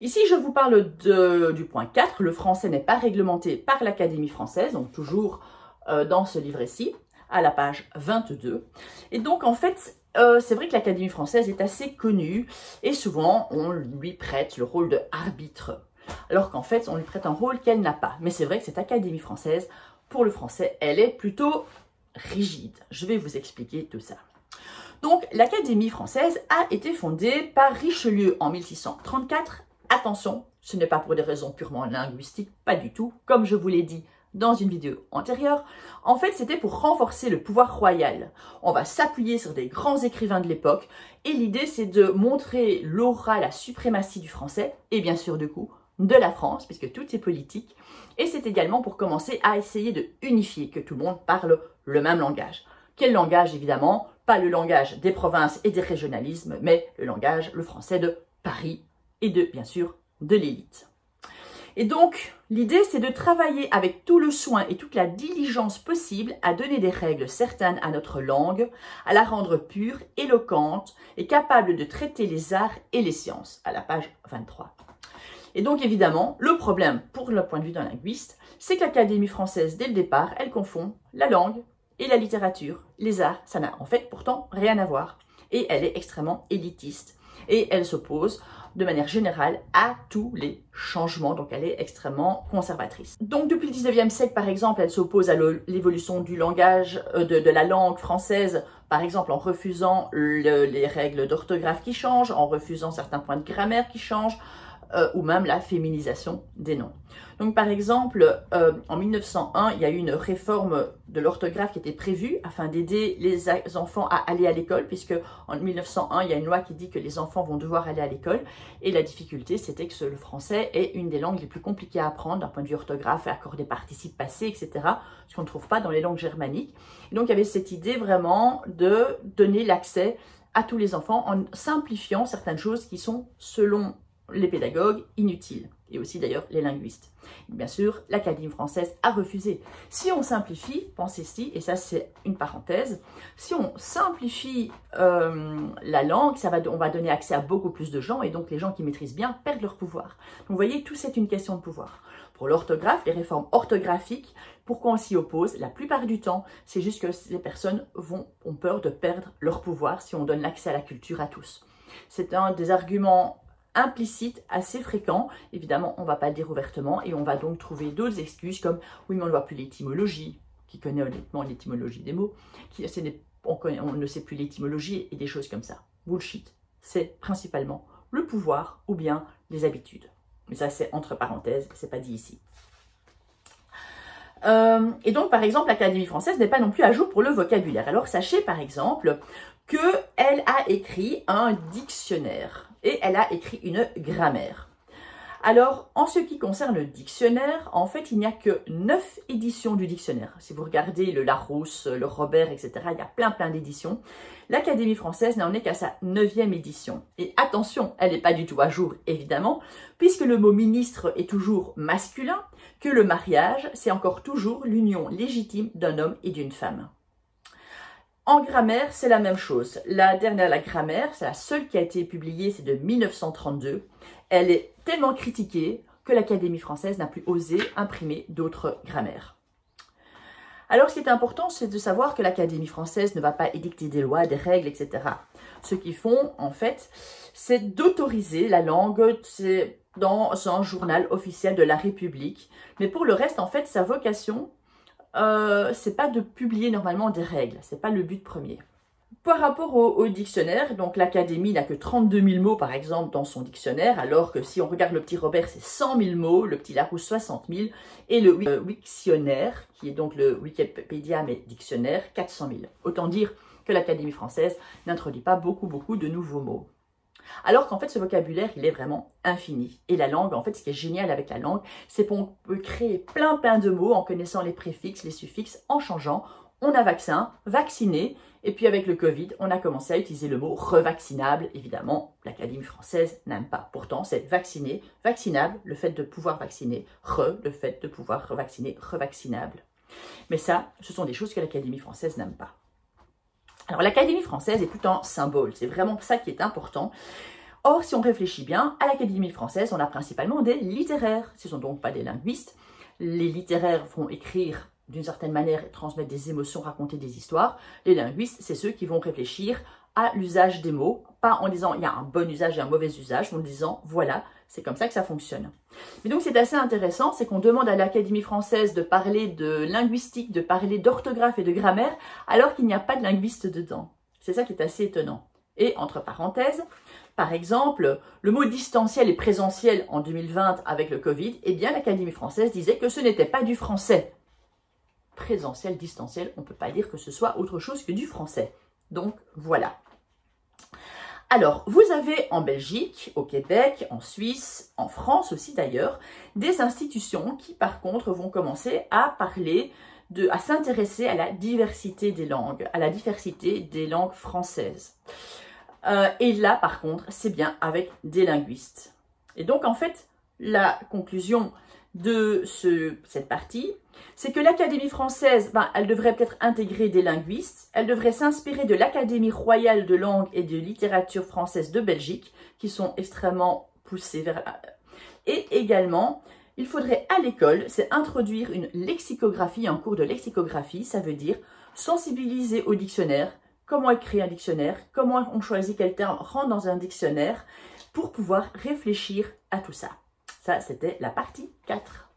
Ici, je vous parle du point 4. Le français n'est pas réglementé par l'Académie française, donc toujours dans ce livret-ci, à la page 22. Et donc, en fait, c'est vrai que l'Académie française est assez connue et souvent, on lui prête le rôle de arbitre, alors qu'en fait, on lui prête un rôle qu'elle n'a pas. Mais c'est vrai que cette Académie française, pour le français, elle est plutôt rigide. Je vais vous expliquer tout ça. Donc, l'Académie française a été fondée par Richelieu en 1634. Attention, ce n'est pas pour des raisons purement linguistiques, pas du tout. Comme je vous l'ai dit dans une vidéo antérieure, en fait, c'était pour renforcer le pouvoir royal. On va s'appuyer sur des grands écrivains de l'époque et l'idée, c'est de montrer l'aura, la suprématie du français et bien sûr, du coup, de la France, puisque tout est politique. Et c'est également pour commencer à essayer de unifier, que tout le monde parle le même langage. Quel langage, évidemment? Pas le langage des provinces et des régionalismes, mais le langage, le français de Paris et bien sûr, de l'élite. Et donc, l'idée, c'est de travailler avec tout le soin et toute la diligence possible à donner des règles certaines à notre langue, à la rendre pure, éloquente et capable de traiter les arts et les sciences, à la page 23. Et donc, évidemment, le problème, pour le point de vue d'un linguiste, c'est que l'Académie française, dès le départ, elle confond la langue et la littérature, les arts. Ça n'a en fait pourtant rien à voir. Et elle est extrêmement élitiste. Et elle s'oppose de manière générale à tous les changements, donc elle est extrêmement conservatrice. Donc depuis le 19e siècle, par exemple, elle s'oppose à l'évolution du langage, de la langue française, par exemple en refusant les règles d'orthographe qui changent, en refusant certains points de grammaire qui changent, ou même la féminisation des noms. Donc par exemple, en 1901, il y a eu une réforme de l'orthographe qui était prévue afin d'aider les enfants à aller à l'école, puisque en 1901, il y a une loi qui dit que les enfants vont devoir aller à l'école, et la difficulté, c'était que le français est une des langues les plus compliquées à apprendre d'un point de vue orthographe, accord des participes passés, etc., ce qu'on ne trouve pas dans les langues germaniques. Et donc il y avait cette idée vraiment de donner l'accès à tous les enfants en simplifiant certaines choses qui sont, selon les pédagogues, inutiles, et aussi d'ailleurs les linguistes. Bien sûr, l'Académie française a refusé. Si on simplifie, pensez-y, et ça c'est une parenthèse, si on simplifie la langue, on va donner accès à beaucoup plus de gens, et donc les gens qui maîtrisent bien perdent leur pouvoir. Donc vous voyez, tout c'est une question de pouvoir. Pour l'orthographe, les réformes orthographiques, pourquoi on s'y oppose? La plupart du temps, c'est juste que ces personnes ont peur de perdre leur pouvoir si on donne l'accès à la culture à tous. C'est un des arguments implicite assez fréquent. Évidemment, on ne va pas le dire ouvertement et on va donc trouver d'autres excuses comme « oui, mais on ne voit plus l'étymologie », qui connaît honnêtement l'étymologie des mots, on ne sait plus l'étymologie et des choses comme ça. Bullshit. C'est principalement le pouvoir ou bien les habitudes. Mais ça, c'est entre parenthèses, c'est pas dit ici. Et donc, par exemple, l'Académie française n'est pas non plus à jour pour le vocabulaire. Alors, sachez, par exemple, qu'elle a écrit un dictionnaire et elle a écrit une grammaire. Alors, en ce qui concerne le dictionnaire, en fait, il n'y a que 9 éditions du dictionnaire. Si vous regardez le Larousse, le Robert, etc., il y a plein d'éditions. L'Académie française n'en est qu'à sa 9e édition. Et attention, elle n'est pas du tout à jour, évidemment, puisque le mot ministre est toujours masculin, que le mariage, c'est encore toujours l'union légitime d'un homme et d'une femme. En grammaire, c'est la même chose. La grammaire, c'est la seule qui a été publiée, c'est de 1932. Elle est tellement critiquée que l'Académie française n'a plus osé imprimer d'autres grammaires. Alors, ce qui est important, c'est de savoir que l'Académie française ne va pas édicter des lois, des règles, etc. Ce qu'ils font, en fait, c'est d'autoriser la langue dans un journal officiel de la République. Mais pour le reste, en fait, sa vocation, c'est pas de publier normalement des règles, c'est pas le but premier. Par rapport au dictionnaire, donc l'Académie n'a que 32 000 mots par exemple dans son dictionnaire, alors que si on regarde le petit Robert, c'est 100 000 mots, le petit Larousse 60 000, et le Wiktionnaire, qui est donc le Wikipédia mais dictionnaire, 400 000. Autant dire que l'Académie française n'introduit pas beaucoup de nouveaux mots. Alors qu'en fait, ce vocabulaire, il est vraiment infini. Et la langue, en fait, ce qui est génial avec la langue, c'est qu'on peut créer plein de mots en connaissant les préfixes, les suffixes, en changeant. On a vaccin, vacciné, et puis avec le Covid, on a commencé à utiliser le mot revaccinable. Évidemment, l'Académie française n'aime pas. Pourtant, c'est vacciné, vaccinable, le fait de pouvoir vacciner, le fait de pouvoir revacciner, revaccinable. Mais ça, ce sont des choses que l'Académie française n'aime pas. Alors, l'Académie française est tout un symbole. C'est vraiment ça qui est important. Or, si on réfléchit bien, à l'Académie française, on a principalement des littéraires. Ce ne sont donc pas des linguistes. Les littéraires vont écrire d'une certaine manière, transmettre des émotions, raconter des histoires. Les linguistes, c'est ceux qui vont réfléchir à l'usage des mots, pas en disant il y a un bon usage et un mauvais usage, mais en disant voilà, c'est comme ça que ça fonctionne. Mais donc, c'est assez intéressant, c'est qu'on demande à l'Académie française de parler de linguistique, de parler d'orthographe et de grammaire, alors qu'il n'y a pas de linguiste dedans. C'est ça qui est assez étonnant. Et entre parenthèses, par exemple, le mot distanciel et présentiel en 2020 avec le Covid, eh bien l'Académie française disait que ce n'était pas du français. Présentiel, distanciel, on ne peut pas dire que ce soit autre chose que du français. Donc voilà. Alors, vous avez en Belgique, au Québec, en Suisse, en France aussi d'ailleurs, des institutions qui par contre vont commencer à parler à s'intéresser à la diversité des langues, à la diversité des langues françaises. Et là, par contre, c'est bien avec des linguistes. Et donc, en fait, la conclusion de cette partie, c'est que l'Académie française, elle devrait peut-être intégrer des linguistes, elle devrait s'inspirer de l'Académie royale de langue et de littérature française de Belgique, qui sont extrêmement poussées vers... Et également, il faudrait à l'école, c'est introduire une lexicographie, un cours de lexicographie, ça veut dire sensibiliser au dictionnaire, comment écrire un dictionnaire, comment on choisit quel terme rentre dans un dictionnaire, pour pouvoir réfléchir à tout ça. Ça, c'était la partie 4.